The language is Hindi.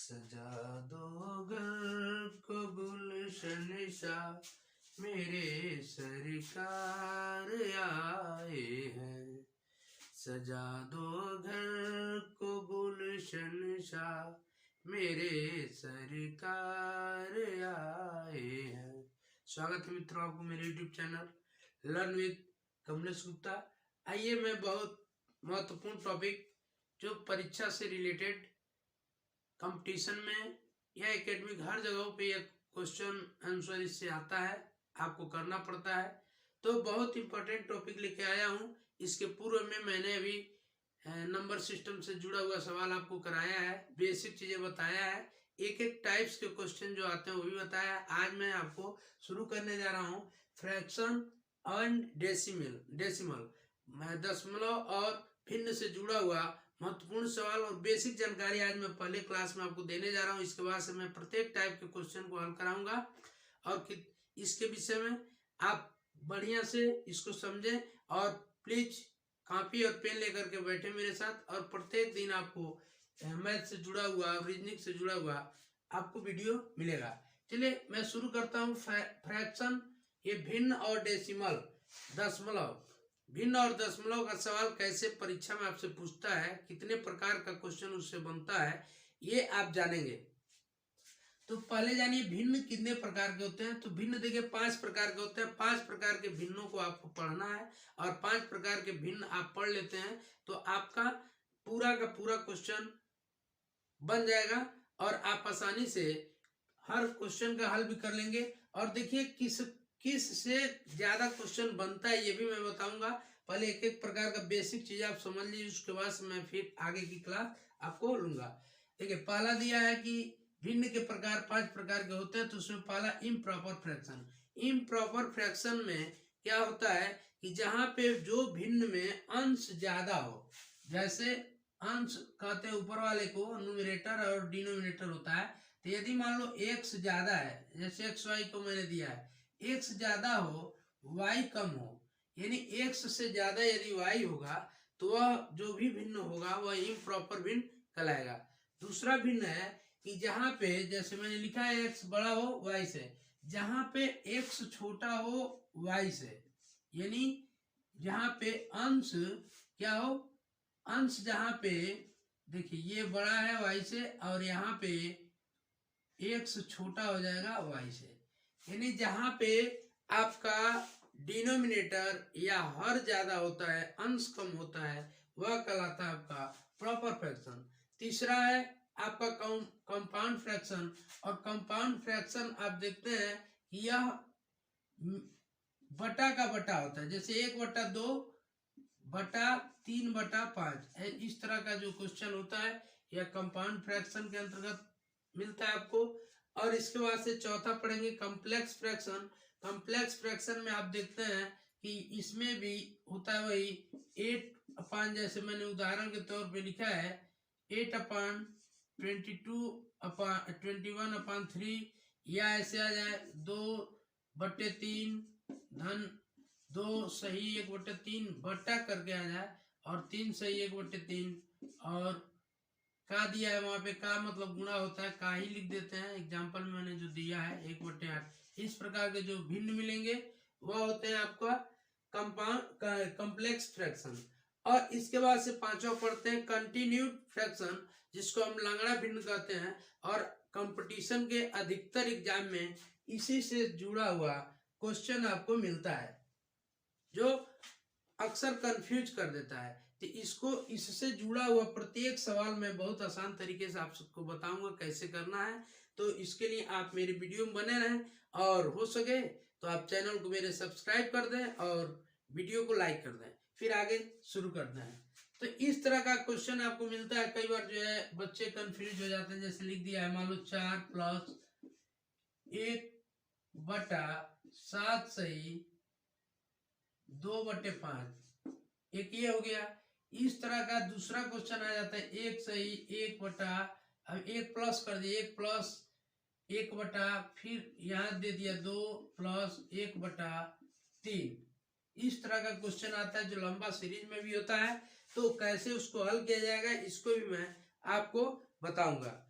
सजा दो घर को गुलशन सा, मेरे सरकार आए हैं। सजा दो घर को गुलशन सा, मेरे सरकार आए हैं। स्वागत है मित्रों आपको मेरे YouTube channel learn with Kamlesh Gupta. आइए मैं बहुत महत्वपूर्ण टॉपिक जो परीक्षा से रिलेटेड कंपटीशन में या एकेडमिक हर जगहों पे यह क्वेश्चन आंसर इससे आता है, आपको करना पड़ता है। तो बहुत इंपॉर्टेंट टॉपिक लेके आया हूँ। इसके पूर्व में मैंने अभी नंबर सिस्टम से जुड़ा हुआ सवाल आपको कराया है, बेसिक चीजें बताया है, एक एक टाइप्स के क्वेश्चन जो आते हैं वो भी बताया है। आज मैं आपको शुरू करने जा रहा हूँ फ्रैक्शन एंड डेसिमल दशमलव और भिन्न से जुड़ा हुआ महत्वपूर्ण सवाल और बेसिक जानकारी आज मैं पहले क्लास में आपको देने जा रहा हूँ। इसके बाद से मैं प्रत्येक टाइप के क्वेश्चन को हल कराऊंगा और इसके विषय में आप बढ़िया से इसको समझें और प्लीज कॉपी और पेन लेकर के बैठे मेरे साथ। और प्रत्येक दिन आपको मैथ से जुड़ा हुआ रीजनिंग से जुड़ा हुआ आपको वीडियो मिलेगा। चलिए मैं शुरू करता हूँ। फ्रैक्शन ये भिन्न और डेसिमल दशमलव, भिन्न और दशमलव का सवाल कैसे परीक्षा में आपसे पूछता है, कितने प्रकार का क्वेश्चन उससे बनता है, ये आप जानेंगे। तो पहले जानिए भिन्न कितने प्रकार के होते हैं। तो भिन्न देखिए 5 प्रकार के होते हैं। 5 प्रकार के भिन्नों को आपको पढ़ना है और 5 प्रकार के भिन्न आप पढ़ लेते हैं तो आपका पूरा का पूरा क्वेश्चन बन जाएगा और आप आसानी से हर क्वेश्चन का हल भी कर लेंगे। और देखिए किस से ज्यादा क्वेश्चन बनता है ये भी मैं बताऊंगा। पहले एक एक प्रकार का बेसिक चीज आप समझ लीजिए, उसके बाद मैं फिर आगे की क्लास आपको लूंगा। देखिए पहला दिया है कि भिन्न के प्रकार 5 प्रकार के होते हैं। तो उसमें पहला इम्प्रॉपर फ्रैक्शन। इम्प्रॉपर फ्रैक्शन में क्या होता है कि जहां पे जो भिन्न में अंश ज्यादा हो, जैसे अंश कहते हैं ऊपर वाले को न्यूमरेटर और डिनोमिनेटर होता है। तो यदि मान लो x ज्यादा है, जैसे xy को मैंने दिया है, x ज्यादा हो y कम हो, यानी x से ज्यादा यदि y होगा तो वह जो भी भिन्न होगा वह इम्प्रॉपर भिन्न कहलाएगा। दूसरा भिन्न है कि जहां पे जैसे मैंने लिखा है x बड़ा हो y से, जहां पे x छोटा हो y से, यानी जहां पे अंश क्या हो, अंश जहां पे देखिए ये बड़ा है y से और यहाँ पे x छोटा हो जाएगा y से, यानी जहां पे आपका डिनोमिनेटर या हर ज्यादा होता है, अंश कम होता है, वह कहलाता है आपका प्रॉपर फ्रैक्शन। तीसरा है आपका कंपाउंड फ्रैक्शन। और कंपाउंड फ्रैक्शन आप देखते हैं कि यह बटा का बटा होता है, जैसे 1/2 बटा 3/5, इस तरह का जो क्वेश्चन होता है यह कंपाउंड फ्रैक्शन के अंतर्गत मिलता है आपको। और इसके बाद से चौथा पढ़ेंगे कॉम्प्लेक्स फ्रैक्शन। कॉम्प्लेक्स फ्रैक्शन में आप देखते हैं कि इसमें भी होता है वही 8 जैसे मैंने उदाहरण के तौर पे लिखा है 8/22/21/3, या ऐसे आ जाए 2/3 धन 2 सही 1/3 बटा करके आ जाए और 3 सही 1/3 और का दिया है वहां पे का मतलब गुणा होता है, का ही लिख देते हैं। एग्जाम्पल में मैंने जो दिया है 1/8। इस प्रकार के जो भिन्न मिलेंगे वह होते हैं आपका कंपाउंड कॉम्प्लेक्स फ्रैक्शन। और इसके बाद से पांचवा पढ़ते हैं कंटिन्यूड फ्रैक्शन, जिसको हम लंगड़ा भिन्न कहते हैं। और कंपटीशन के अधिकतर एग्जाम में इसी से जुड़ा हुआ क्वेश्चन आपको मिलता है जो अक्सर कंफ्यूज कर देता है। तो इसको इससे जुड़ा हुआ प्रत्येक सवाल मैं बहुत आसान तरीके से आप सबको बताऊंगा कैसे करना है। तो इसके लिए आप मेरे वीडियो में बने रहें और हो सके तो आप चैनल को मेरे सब्सक्राइब कर दें और वीडियो को लाइक कर दें। फिर आगे शुरू करते हैं। तो इस तरह का क्वेश्चन आपको मिलता है। कई बार जो है बच्चे कंफ्यूज हो जाते हैं, जैसे लिख दिया है मान लो 4 + 1/7 सही 2/5, एक ये हो गया। इस तरह का दूसरा क्वेश्चन आ जाता है 1 सही 1 प्लस कर दिया 1 + 1/, फिर यहाँ दे दिया 2 + 1/3। इस तरह का क्वेश्चन आता है जो लंबा सीरीज में भी होता है। तो कैसे उसको हल किया जाएगा इसको भी मैं आपको बताऊंगा।